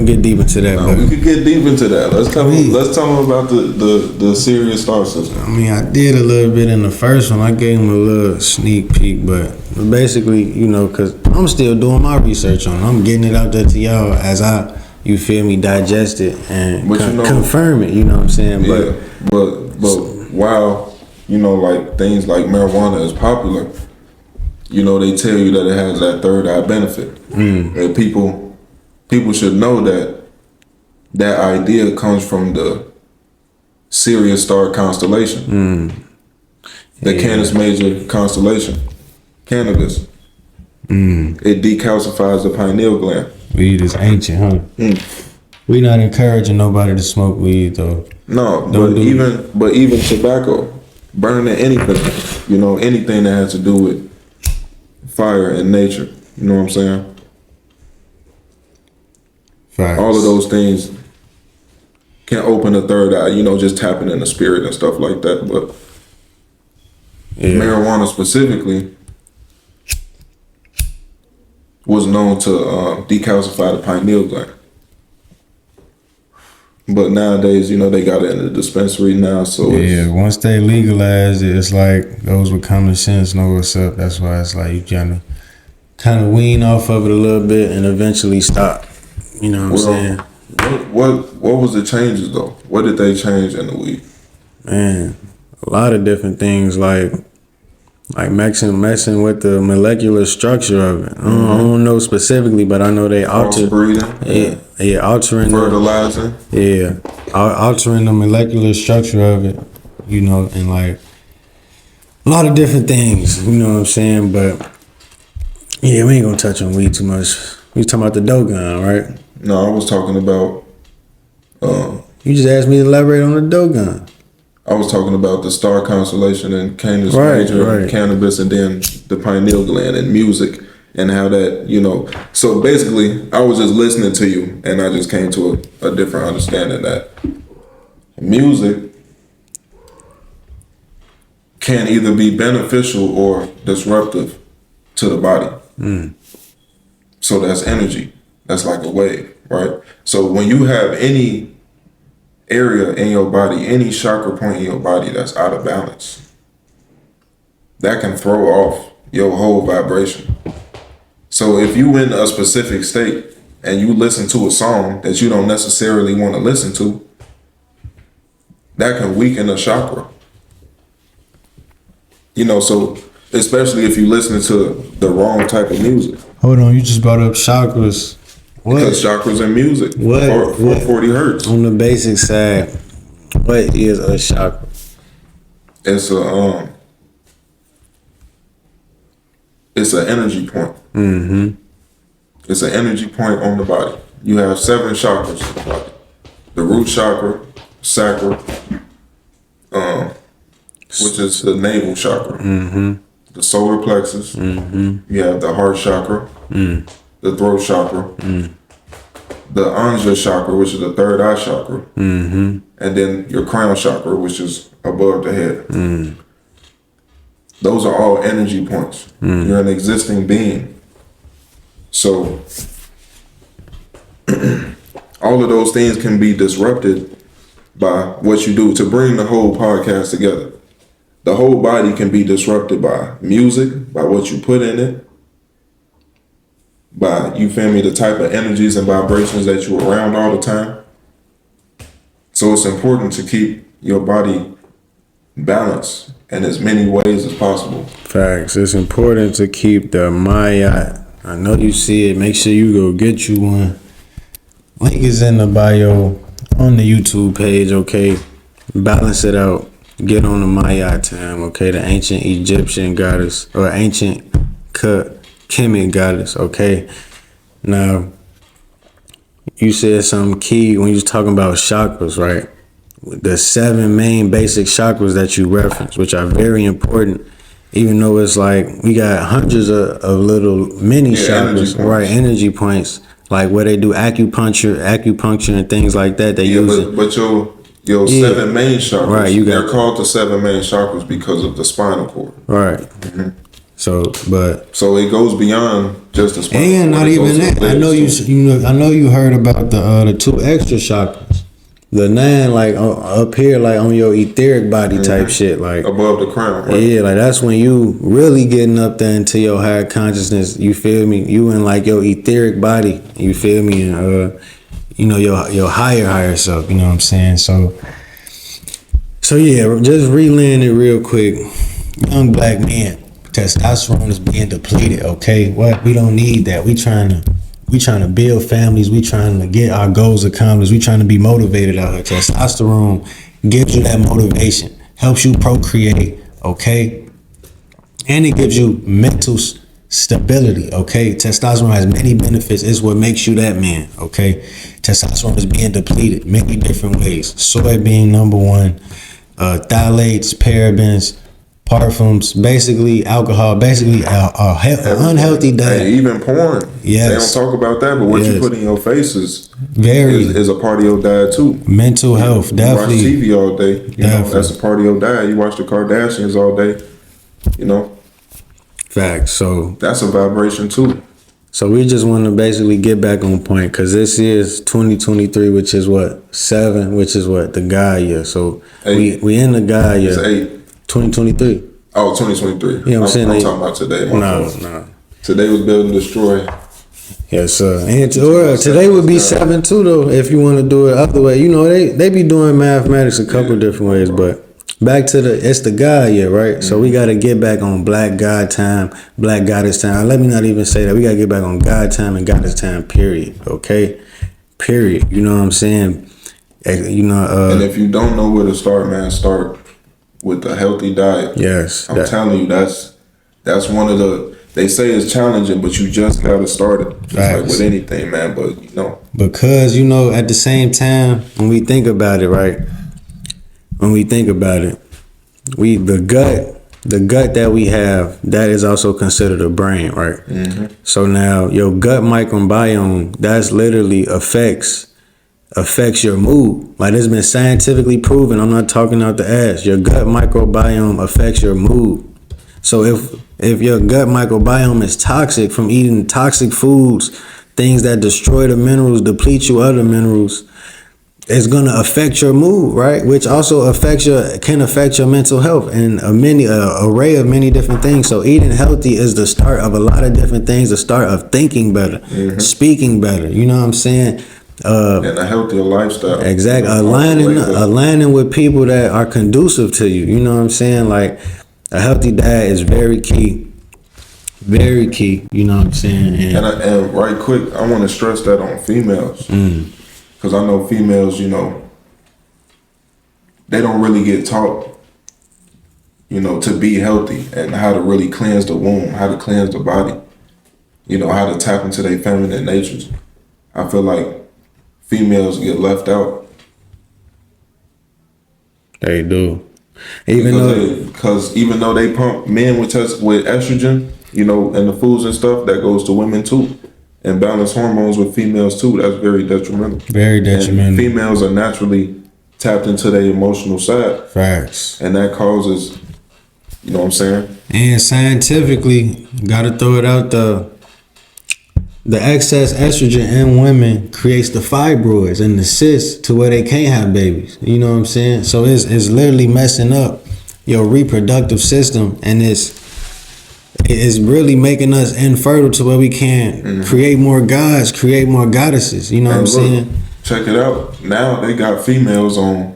get deep into that.
No, we could get deep into that. Let's tell them about the Sirius star system.
I mean, I did a little bit in the first one. I gave him a little sneak peek, but basically, because I'm still doing my research on it. I'm getting it out there to y'all as you feel me, digest it and confirm it, you know what I'm saying?
Yeah, but while, like things like marijuana is popular, they tell you that it has that third eye benefit. And people should know that idea comes from the Sirius star constellation. The Canis Major constellation. Cannabis. It decalcifies the pineal gland.
Weed is ancient, huh? We not encouraging nobody to smoke weed though.
No, but even tobacco, burning anything, anything that has to do with fire and nature. You know what I'm saying? Facts. All of those things can open a third eye, just tapping in the spirit and stuff like that. But marijuana specifically was known to decalcify the pineal gland. But nowadays, they got it in the dispensary now. So
once they legalize it, it's like those with common sense know what's up. That's why it's like you kind of wean off of it a little bit and eventually stop. You know what I'm saying?
What was the changes though? What did they change in the weed?
Man, a lot of different things like messing with the molecular structure of it. I don't know specifically, but I know they alter.
Breeding.
Yeah, altering.
Fertilizing.
Altering the molecular structure of it. And like a lot of different things. You know what I'm saying? But yeah, we ain't gonna touch on weed too much. We talking about the Dogon, right?
No, I was talking about.
You just asked me to elaborate on the Dogon.
I was talking about the star constellation and Canis
Right,
Major,
right.
and cannabis, and then the pineal gland and music, and how that, you know. So basically, I was just listening to you, and I just came to a different understanding that music can either be beneficial or disruptive to the body. So that's energy. That's like a wave, right? So when you have any area in your body, any chakra point in your body that's out of balance, that can throw off your whole vibration. So if you in a specific state and you listen to a song that you don't necessarily want to listen to, that can weaken a chakra. You know, so especially if you listen to the wrong type of music.
Hold on, you just brought up chakras. What?
Because chakras and music.
What?
40 hertz.
On the basic side, what is a chakra?
It's an energy point. It's an energy point on the body. You have 7 chakras in the body. The root chakra, sacral, which is the navel chakra. The solar plexus. You have the heart chakra, the throat chakra, the Anja chakra, which is the third eye chakra, and then your crown chakra, which is above the head. Those are all energy points. You're an existing being. So all of those things can be disrupted by what you do. To bring the whole podcast together, the whole body can be disrupted by music, by what you put in it, by, you feel me, the type of energies and vibrations that you're around all the time. So it's important to keep your body balanced in as many ways as possible.
Facts. It's important to keep the Maya. I know you see it. Make sure you go get you one. Link is in the bio on the YouTube page, okay? Balance it out. Get on the Maya time, okay? The ancient Egyptian goddess, or ancient Kemet goddess, okay? Now, you said something key when you was talking about chakras, right? The 7 main basic chakras that you reference, which are very important, even though it's like we got hundreds of little mini chakras, right? Energy points, like where they do acupuncture and things like that. They use it.
But your 7 main chakras,
right?
They're called the 7 main chakras because of the spinal cord,
right? So
it goes beyond just the spinal cord.
And not even that. I know you heard about the 2 extra chakras. The 9, like up here, like on your etheric body type shit, like
above the crown, right?
Yeah, like that's when you really getting up there into your higher consciousness. You feel me? You in like your etheric body. You feel me? And you know, your higher self. You know what I'm saying? So yeah, just relaying it real quick. Young black man, testosterone is being depleted. Okay, what? We don't need that. We trying to build families. We trying to get our goals accomplished. We trying to be motivated out here. Testosterone gives you that motivation, helps you procreate, okay? And it gives you mental stability, okay? Testosterone has many benefits. It's what makes you that man, okay? Testosterone is being depleted many different ways. Soy being number 1, phthalates, parabens, parfums, basically alcohol, basically an unhealthy diet.
Hey, even porn.
Yes.
They don't talk about that, but what you put in your face is a part of your diet too.
Mental health, definitely.
You watch TV all day. You know, that's a part of your diet. You watch the Kardashians all day. You know.
Facts. So
that's a vibration too.
So we just want to basically get back on point because this is 2023, which is what? 7, which is what? The God year. So we in the God year.
It's 8.
2023.
Oh, 2023.
You know what I'm saying?
I'm talking about today.
No.
Today was Build and Destroy.
Yes, sir. And today would be 7 too, though, if you want to do it other way. You know, they be doing mathematics a couple of different ways, but back to it's the God year, right? So we got to get back on Black God time, Black Goddess time. Let me not even say that. We got to get back on God time and Goddess time, period. Okay? Period. You know what I'm saying? You know.
And if you don't know where to start, man, start with a healthy diet.
Yes.
I'm telling you, that's one of the, they say it's challenging, but you just got to start it. Just like with anything, man, but you know.
Because, you know, at the same time, when we think about it, right, when we think about it, the gut that we have, that is also considered a brain, right?
Mm-hmm.
So now your gut microbiome, that's literally affects your mood. Like, it's been scientifically proven. I'm not talking out the ass. Your gut microbiome affects your mood. So if your gut microbiome is toxic from eating toxic foods, things that destroy the minerals, deplete you of the minerals, it's gonna affect your mood, right? Which also can affect your mental health and a array of many different things. So eating healthy is the start of a lot of different things. The start of thinking better, speaking better. You know what I'm saying?
And a healthier lifestyle.
Exactly. Aligning with people that are conducive to you. You know what I'm saying? Like, a healthy diet is very key. Very key. You know what I'm saying?
And right quick, I want to stress that on females. Because I know females, they don't really get taught, to be healthy and how to really cleanse the womb, how to cleanse the body, how to tap into their feminine natures. I feel like females get left out.
They do.
Because even though they pump men with estrogen, and the foods and stuff, that goes to women too. And balance hormones with females too, that's very detrimental.
Very detrimental.
And females are naturally tapped into their emotional side.
Facts.
And that causes, you know what I'm saying?
And scientifically, gotta throw it out, the excess estrogen in women creates the fibroids and the cysts to where they can't have babies. You know what I'm saying? So it's literally messing up your reproductive system, and it's really making us infertile to where we can't create more gods, create more goddesses. You know what I'm saying?
Check it out. Now they got females on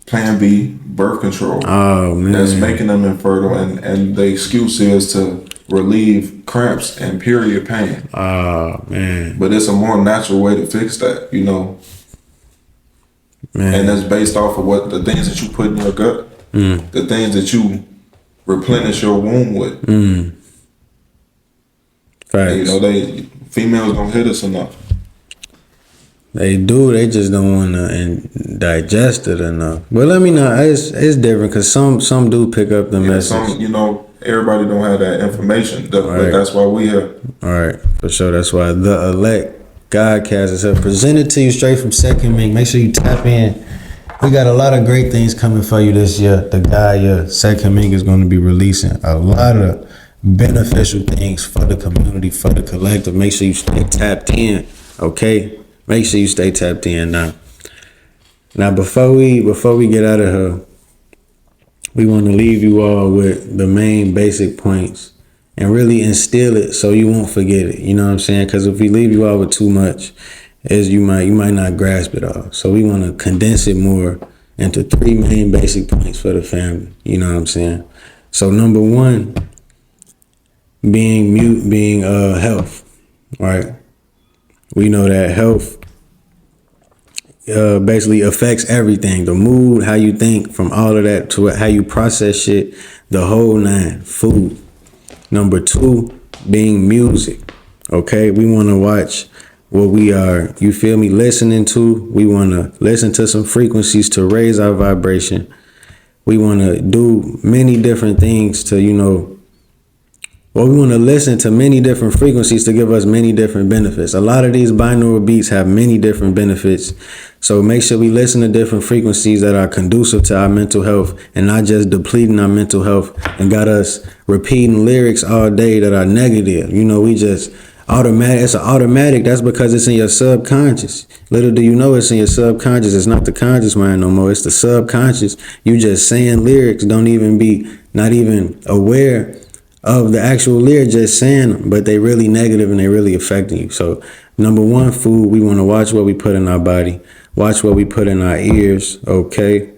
Plan B birth control.
Oh, man.
That's making them infertile, and the excuse is to relieve cramps and period pain.
Oh, man.
But it's a more natural way to fix that,
Man.
And that's based off of the things that you put in your gut, the things that you replenish your womb with.
Facts.
And, females don't hit us enough.
They do. They just don't want to digest it enough. But let me know. It's different because some do pick up the message.
Everybody don't have that information. But that's why we here.
All right, for sure. That's why the Elect Godcast is here, presented to you straight from Second Mink. Make sure you tap in. We got a lot of great things coming for you this year. The guy, Second Mink, is going to be releasing a lot of beneficial things for the community, for the collective. Make sure you stay tapped in, okay? Make sure you stay tapped in now. Now, before we get out of here, we want to leave you all with the main basic points and really instill it so you won't forget it. You know what I'm saying? Because if we leave you all with too much, you might not grasp it all. So we want to condense it more into 3 main basic points for the family. You know what I'm saying? So number 1, being health, right? We know that health basically affects everything. The mood, how you think, from all of that to how you process shit, the whole 9. Food. Number 2, being music. Okay, we want to watch what we are, you feel me, listening to. We want to listen to some frequencies to raise our vibration. We want to do many different things to, we want to listen to many different frequencies to give us many different benefits. A lot of these binaural beats have many different benefits. So make sure we listen to different frequencies that are conducive to our mental health and not just depleting our mental health and got us repeating lyrics all day that are negative. We just automatic. It's an automatic. That's because it's in your subconscious. Little do you know it's in your subconscious. It's not the conscious mind no more. It's the subconscious. You just saying lyrics, not even aware of the actual lyric, just saying them, but they really negative and they really affecting you. So number 1, food. We want to watch what we put in our body, watch what we put in our ears, okay?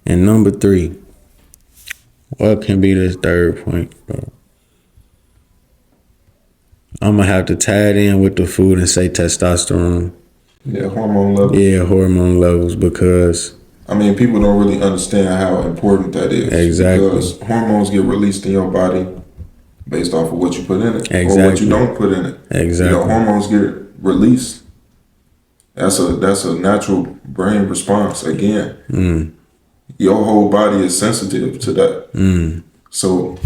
And number 3, what can be this 3rd point? I'm going to have to tie it in with the food and say testosterone.
Yeah, hormone levels.
Yeah, hormone levels, because
people don't really understand how important that is.
Exactly.
Because hormones get released in your body based off of what you put in it.
Exactly.
Or what you don't put in it.
Exactly.
Hormones get released. That's a natural brain response again. your whole body is sensitive to that. So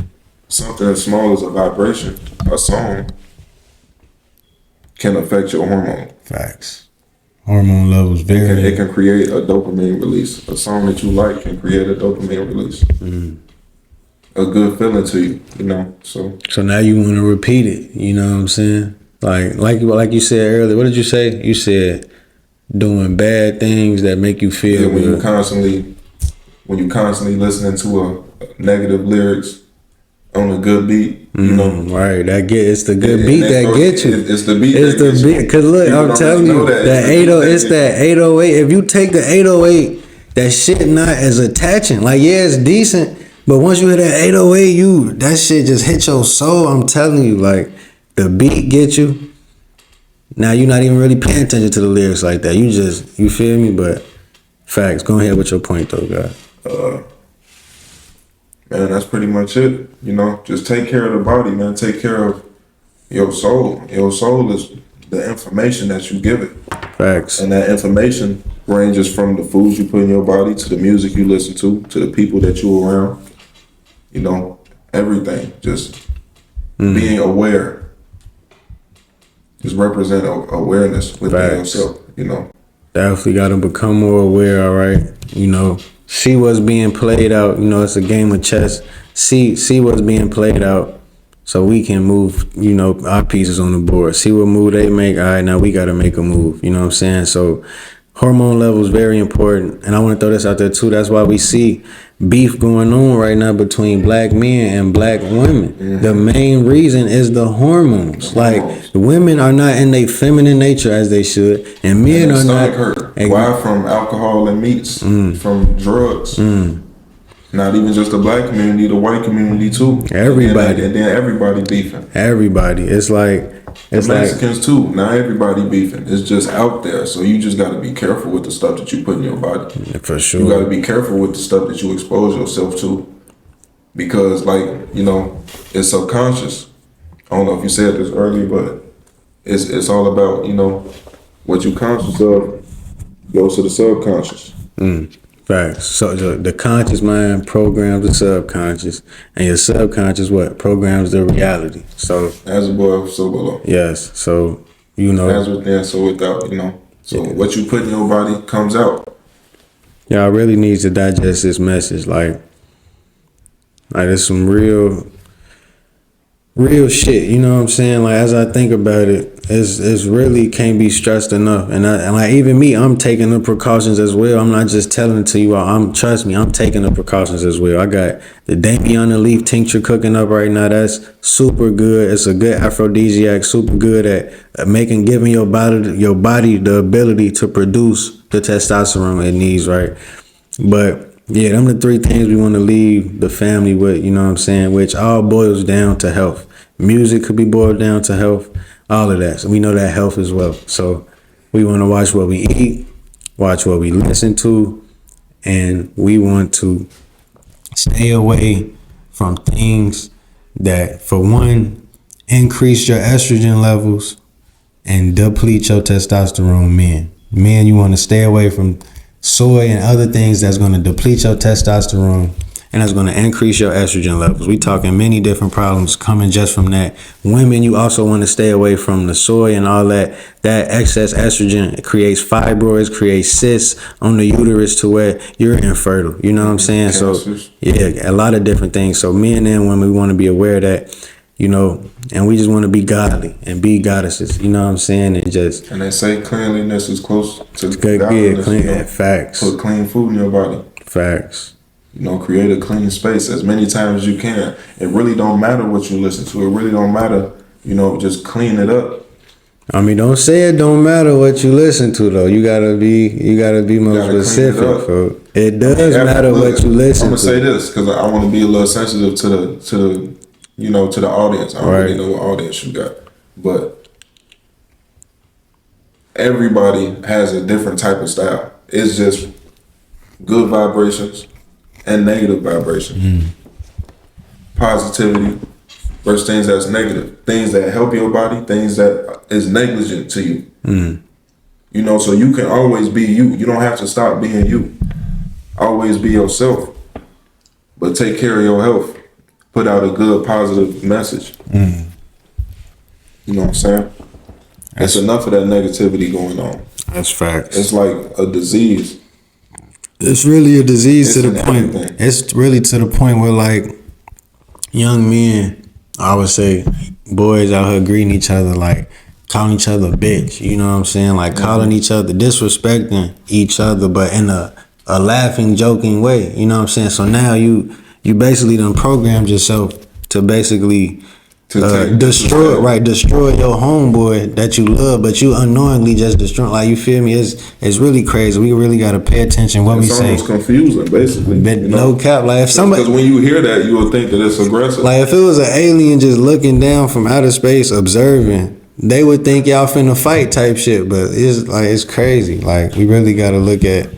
something as small as a vibration, a song, can affect your hormone.
Facts. Hormone levels vary.
It can create a dopamine release. A song that you like can create a dopamine release. A good feeling to you, you know. So
now you want to repeat it. You know what I'm saying? Like you said earlier. What did you say? You said doing bad things that make you feel
when
good.
you constantly listening to a negative lyrics on a good beat, you know.
Right, it's the good beat that gets you.
It's the beat.
It's the beat. Cause look, I'm telling you, that 808. It's that 808. If you take the 808, that shit not as attaching. Like, yeah, it's decent, but once you hear that 808, that shit just hit your soul. I'm telling you, like, the beat gets you. Now you're not even really paying attention to the lyrics like that. You feel me? But facts. Go ahead with your point though, God.
Man, that's pretty much it. You know, just take care of the body, man. Take care of your soul. Your soul is the information that you give it.
Facts.
And that information ranges from the foods you put in your body to the music you listen to the people that you're around. You know, everything. Just being aware. Just represent awareness within yourself, you know. Definitely
got to become more aware, all right? You know, see what's being played out. You know, it's a game of chess. See what's being played out so we can move, you know, our pieces on the board. See what move they make. All right, now we got to make a move. You know what I'm saying? So hormone levels very important. And I want to throw this out there too. That's why we see beef going on right now between black men and black women. The main reason is the hormones. Like, the women are not in their feminine nature as they should, and men are not.
Why? From alcohol and meats, from drugs. Not even just the black community, the white community too.
Everybody.
And then everybody beefing.
Everybody. It's
Mexicans too. Not everybody beefing. It's just out there. So you just got to be careful with the stuff that you put in your body.
For sure.
You got to be careful with the stuff that you expose yourself to. Because, like, you know, it's subconscious. I don't know if you said this earlier, but it's all about, you know, what you conscious of goes to the subconscious.
Facts. So the conscious mind programs the subconscious, and your subconscious programs the reality. So
as above, so below.
Yes. So, you know,
as within, so without. You know. So what you put in your body comes out.
Y'all really need to digest this message. Like there's some real shit. You know what I'm saying? Like, as I think about it, it's really can't be stressed enough. And like, even me, I'm taking the precautions as well. I'm not just telling it to you all. Trust me, I'm taking the precautions as well. I got the Daviana leaf tincture cooking up right now. That's super good. It's a good aphrodisiac, super good at giving your body the ability to produce the testosterone it needs, right? But yeah, them the three things we want to leave the family with, you know what I'm saying? Which all boils down to health. Music could be boiled down to health, all of that. So we know that health as well. So we want to watch what we eat, watch what we listen to, and we want to stay away from things that, for one, increase your estrogen levels and deplete your testosterone. Men, you want to stay away from soy and other things that's going to deplete your testosterone and that's going to increase your estrogen levels. We talking many different problems coming just from that. Women, you also want to stay away from the soy and all that. That excess estrogen, it creates fibroids, creates cysts on the uterus to where you're infertile. You know what I'm saying? Cancers. So yeah, a lot of different things. So men and women, we want to be aware of that. You know, and we just want to be godly and be goddesses. You know what I'm saying? And they
say cleanliness is close to godliness.
Clean,
you know?
Facts.
Put clean food in your body.
Facts.
You know, create a clean space as many times as you can. It really don't matter what you listen to. It really don't matter. You know, just clean it up.
I mean, don't say it don't matter what you listen to though. You gotta be more specific. It does matter what you listen to.
I'm gonna say this because I want to be a little sensitive to the you know, to the audience. I don't really know what audience you got, but everybody has a different type of style. It's just good vibrations and negative vibrations. Positivity versus things that's negative. Things that help your body, things that is negligent to you. You know, so you can always be you. You don't have to stop being you. always be yourself, but take care of your health. Put out a good, positive message. You know what I'm saying? It's enough of that negativity going on.
That's facts.
It's like a disease.
It's really a disease
It's
to the point.
everything.
It's really to the point where like young men, I would say, boys out here greeting each other like calling each other bitch. You know what I'm saying? Like calling each other, disrespecting each other, but in a laughing, joking way. You know what I'm saying? So now you basically done programmed yourself to basically destroy your homeboy that you love, but you unknowingly just destroy. Like, you feel me? It's really crazy. We really gotta pay attention what we say.
It's almost confusing, basically.
No cap. Like, if somebody,
because when you hear that, you will think that it's aggressive.
like, if it was an alien just looking down from outer space observing, they would think y'all finna fight type shit. But it's like, it's crazy. Like, we really gotta look at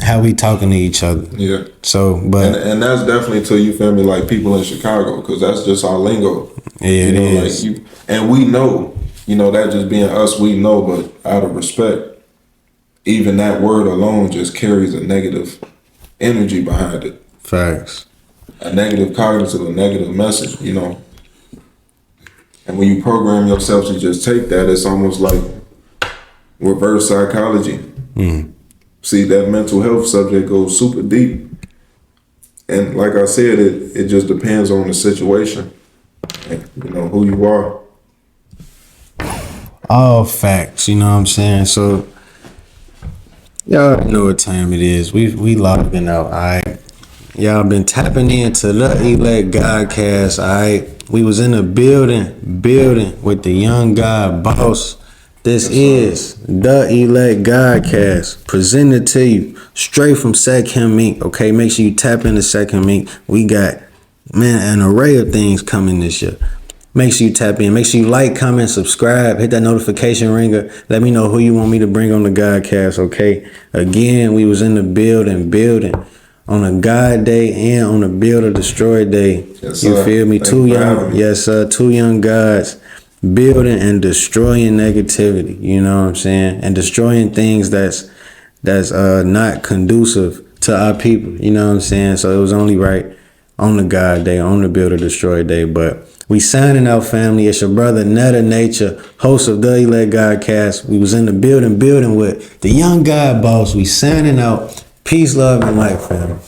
how we talking to each other.
Yeah.
So, but
and that's definitely to, you feel me, like people in Chicago, because that's just our lingo.
Yeah, it is.
Like and we know, that just being us, we know, but out of respect, even that word alone just carries a negative energy behind it.
Facts.
A negative cognitive, a negative message, And when you program yourself to just take that, it's almost like reverse psychology. See, that mental health subject goes super deep. And like I said, it just depends on the situation and, who you are.
All facts, you know what I'm saying? So, y'all know what time it is. We logging out, all right? Y'all been tapping into the Elect Godcast, all right? We was in the building with the young God boss. This is the Elect Godcast, presented to you straight from Second Mink. Okay, make sure you tap into Second Mink. We got, an array of things coming this year. Make sure you tap in. Make sure you like, comment, subscribe, hit that notification ringer. Let me know who you want me to bring on the Godcast, okay? Again, we was in the building on a God day and on a Build or Destroy day.
Yes,
you
sir.
feel me?
Thank you for having me.
Yes, sir. Two young gods building and destroying negativity. You know what I'm saying? And destroying things that's not conducive to our people. You know what I'm saying? So it was only right on the God day, on the Build or Destroy day. But we signing out, family. It's your brother Netta Nature, host of the Elect Godcast. We was in the building with the young God boss. We signing out. Peace, love, and light, family.